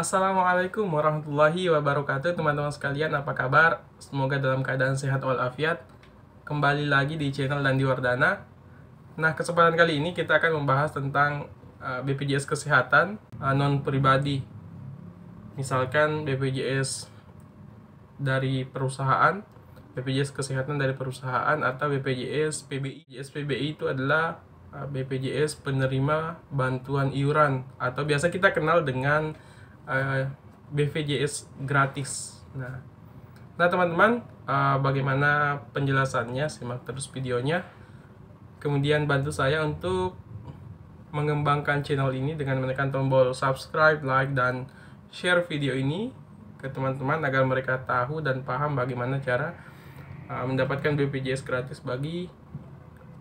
Assalamualaikum warahmatullahi wabarakatuh, teman-teman sekalian, apa kabar? Semoga dalam keadaan sehat walafiat. Kembali lagi di channel Dandi Wardana. Nah, kesempatan kali ini kita akan membahas tentang BPJS Kesehatan non pribadi. Misalkan BPJS dari perusahaan, BPJS Kesehatan dari perusahaan, atau BPJS PBI. BPJS PBI itu adalah BPJS penerima bantuan iuran, atau biasa kita kenal dengan BPJS gratis. Nah teman-teman, bagaimana penjelasannya? Simak terus videonya. Kemudian bantu saya untuk mengembangkan channel ini dengan menekan tombol subscribe, like, dan share video ini ke teman-teman agar mereka tahu dan paham bagaimana cara mendapatkan BPJS gratis bagi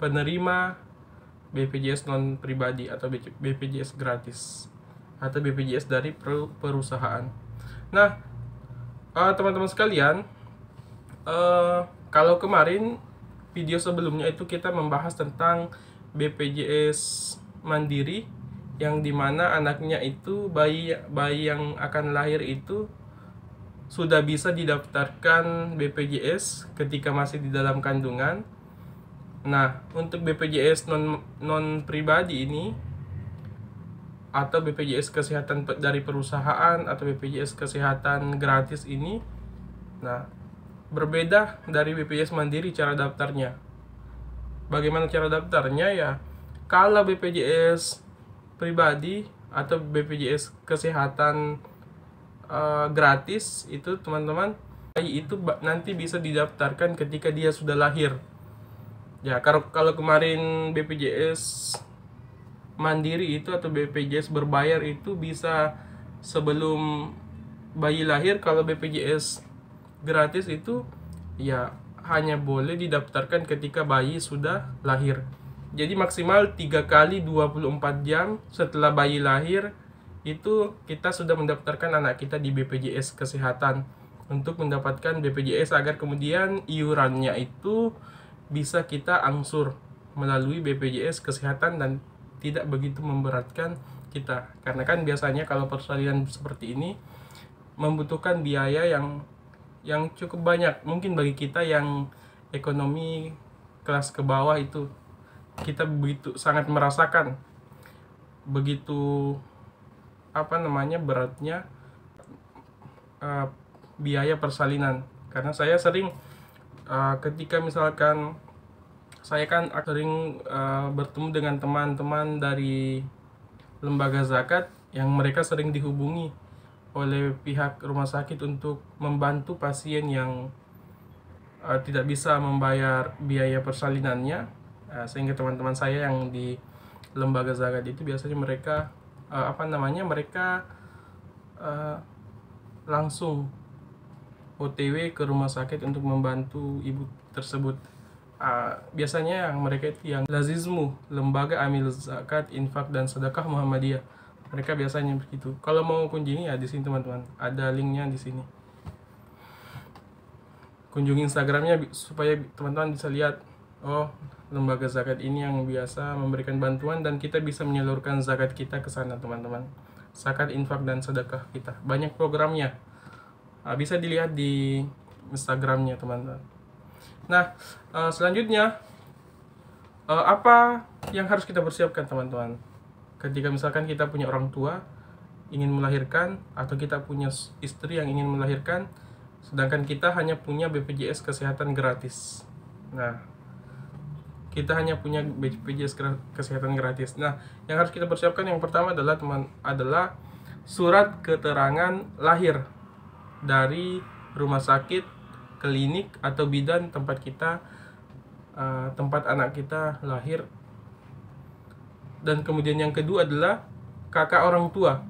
penerima BPJS non pribadi atau BPJS gratis atau BPJS dari perusahaan. Nah, teman-teman sekalian, kalau kemarin video sebelumnya itu kita membahas tentang BPJS Mandiri, yang dimana anaknya itu bayi yang akan lahir itu sudah bisa didaftarkan BPJS ketika masih di dalam kandungan. Nah, untuk BPJS non pribadi ini atau BPJS kesehatan dari perusahaan atau BPJS kesehatan gratis ini, nah, berbeda dari BPJS Mandiri cara daftarnya. Bagaimana cara daftarnya ya? Kalau BPJS pribadi atau BPJS kesehatan gratis itu, teman-teman, bayi itu nanti bisa didaftarkan ketika dia sudah lahir. Ya, kalau kemarin BPJS Mandiri itu atau BPJS berbayar itu bisa sebelum bayi lahir. Kalau BPJS gratis itu ya hanya boleh didaftarkan ketika bayi sudah lahir. Jadi maksimal 3 kali 24 jam setelah bayi lahir itu kita sudah mendaftarkan anak kita di BPJS Kesehatan untuk mendapatkan BPJS, agar kemudian iurannya itu bisa kita angsur melalui BPJS Kesehatan dan tidak begitu memberatkan kita. Karena kan biasanya kalau persalinan seperti ini membutuhkan biaya yang cukup banyak. Mungkin bagi kita yang ekonomi kelas ke bawah itu, kita begitu sangat merasakan begitu beratnya biaya persalinan. Karena saya sering ketika misalkan saya kan sering bertemu dengan teman-teman dari lembaga zakat yang mereka sering dihubungi oleh pihak rumah sakit untuk membantu pasien yang tidak bisa membayar biaya persalinannya. Sehingga teman-teman saya yang di lembaga zakat itu biasanya mereka mereka langsung OTW ke rumah sakit untuk membantu ibu tersebut. Biasanya yang mereka itu yang Lazizmu, Lembaga Amil Zakat, Infak dan Sedekah Muhammadiyah. Mereka biasanya begitu. Kalau mau kunjungi ya di sini, teman-teman. Ada linknya di sini. Kunjungi Instagramnya supaya teman-teman bisa lihat, oh, lembaga zakat ini yang biasa memberikan bantuan dan kita bisa menyalurkan zakat kita ke sana, teman-teman. Zakat, infak dan sedekah kita. Banyak programnya. Bisa dilihat di Instagramnya, teman-teman. Nah, selanjutnya apa yang harus kita persiapkan, teman-teman? Ketika misalkan kita punya orang tua ingin melahirkan, atau kita punya istri yang ingin melahirkan, sedangkan kita hanya punya BPJS kesehatan gratis. Nah, kita hanya punya BPJS kesehatan gratis. Nah, yang harus kita persiapkan yang pertama adalah surat keterangan lahir dari rumah sakit, klinik atau bidan tempat anak kita lahir. Dan kemudian yang kedua adalah kakak orang tua,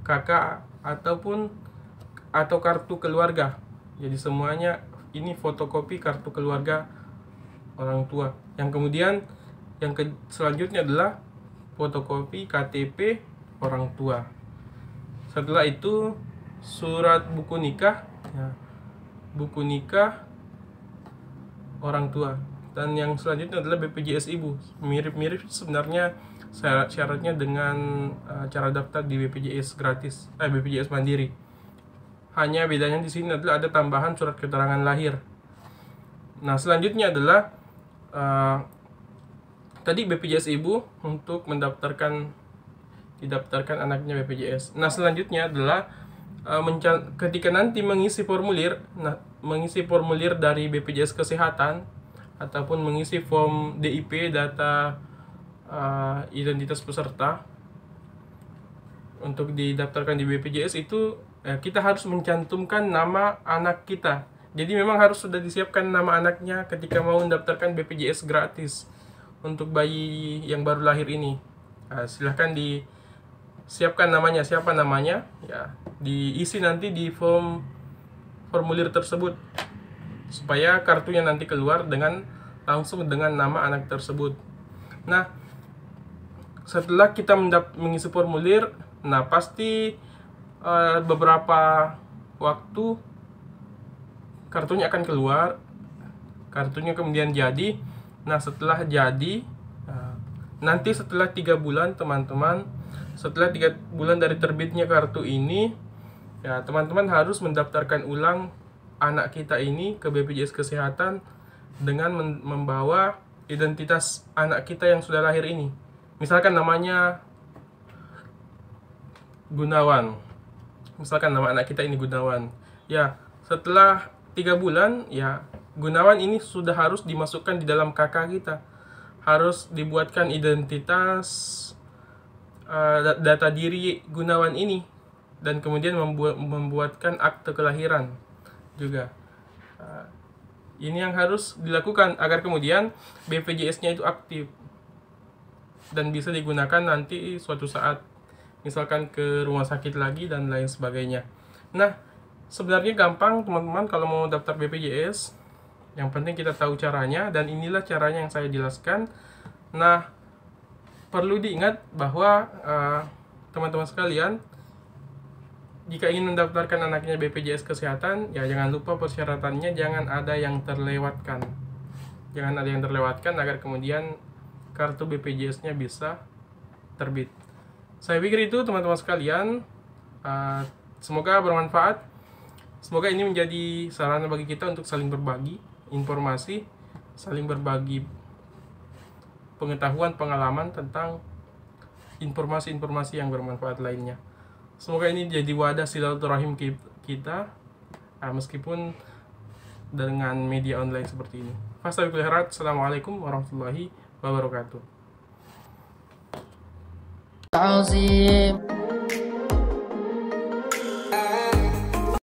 kakak atau kartu keluarga. Jadi semuanya ini fotokopi kartu keluarga orang tua. Yang kemudian selanjutnya adalah fotokopi KTP orang tua. Setelah itu surat buku nikah, buku nikah orang tua. Dan yang selanjutnya adalah BPJS Ibu. Mirip-mirip sebenarnya syaratnya dengan cara daftar di BPJS gratis, BPJS Mandiri. Hanya bedanya di sini adalah ada tambahan surat keterangan lahir. Nah, selanjutnya adalah tadi BPJS Ibu untuk didaftarkan anaknya BPJS. Nah, selanjutnya adalah ketika nanti mengisi formulir dari BPJS Kesehatan ataupun mengisi form DIP, data identitas peserta untuk didaftarkan di BPJS itu, kita harus mencantumkan nama anak kita. Jadi memang harus sudah disiapkan nama anaknya ketika mau mendaftarkan BPJS gratis untuk bayi yang baru lahir ini. Silahkan disiapkan namanya, siapa namanya, ya diisi nanti di formulir tersebut supaya kartunya nanti keluar langsung dengan nama anak tersebut. Nah, setelah kita mengisi formulir, nah pasti beberapa waktu kartunya akan keluar, kartunya kemudian jadi. Nah, setelah jadi, nanti setelah 3 bulan teman-teman, setelah 3 bulan dari terbitnya kartu ini, ya teman-teman harus mendaftarkan ulang anak kita ini ke BPJS Kesehatan dengan membawa identitas anak kita yang sudah lahir ini. Misalkan namanya Gunawan. Misalkan nama anak kita ini Gunawan. Ya, setelah 3 bulan, ya Gunawan ini sudah harus dimasukkan di dalam KK kita. Harus dibuatkan identitas data diri Gunawan ini, dan kemudian membuatkan akte kelahiran juga. Ini yang harus dilakukan agar kemudian BPJS-nya itu aktif dan bisa digunakan nanti suatu saat, misalkan ke rumah sakit lagi dan lain sebagainya. Nah, sebenarnya gampang teman-teman kalau mau daftar BPJS. Yang penting kita tahu caranya, dan inilah caranya yang saya jelaskan. Nah, perlu diingat bahwa teman-teman sekalian, jika ingin mendaftarkan anaknya BPJS Kesehatan, ya jangan lupa persyaratannya jangan ada yang terlewatkan. Jangan ada yang terlewatkan agar kemudian kartu BPJS-nya bisa terbit. Saya pikir itu teman-teman sekalian. Semoga bermanfaat. Semoga ini menjadi sarana bagi kita untuk saling berbagi informasi, saling berbagi pengetahuan, pengalaman tentang informasi-informasi yang bermanfaat lainnya. Semoga ini jadi wadah silaturahim kita, meskipun dengan media online seperti ini. Assalamualaikum warahmatullahi wabarakatuh.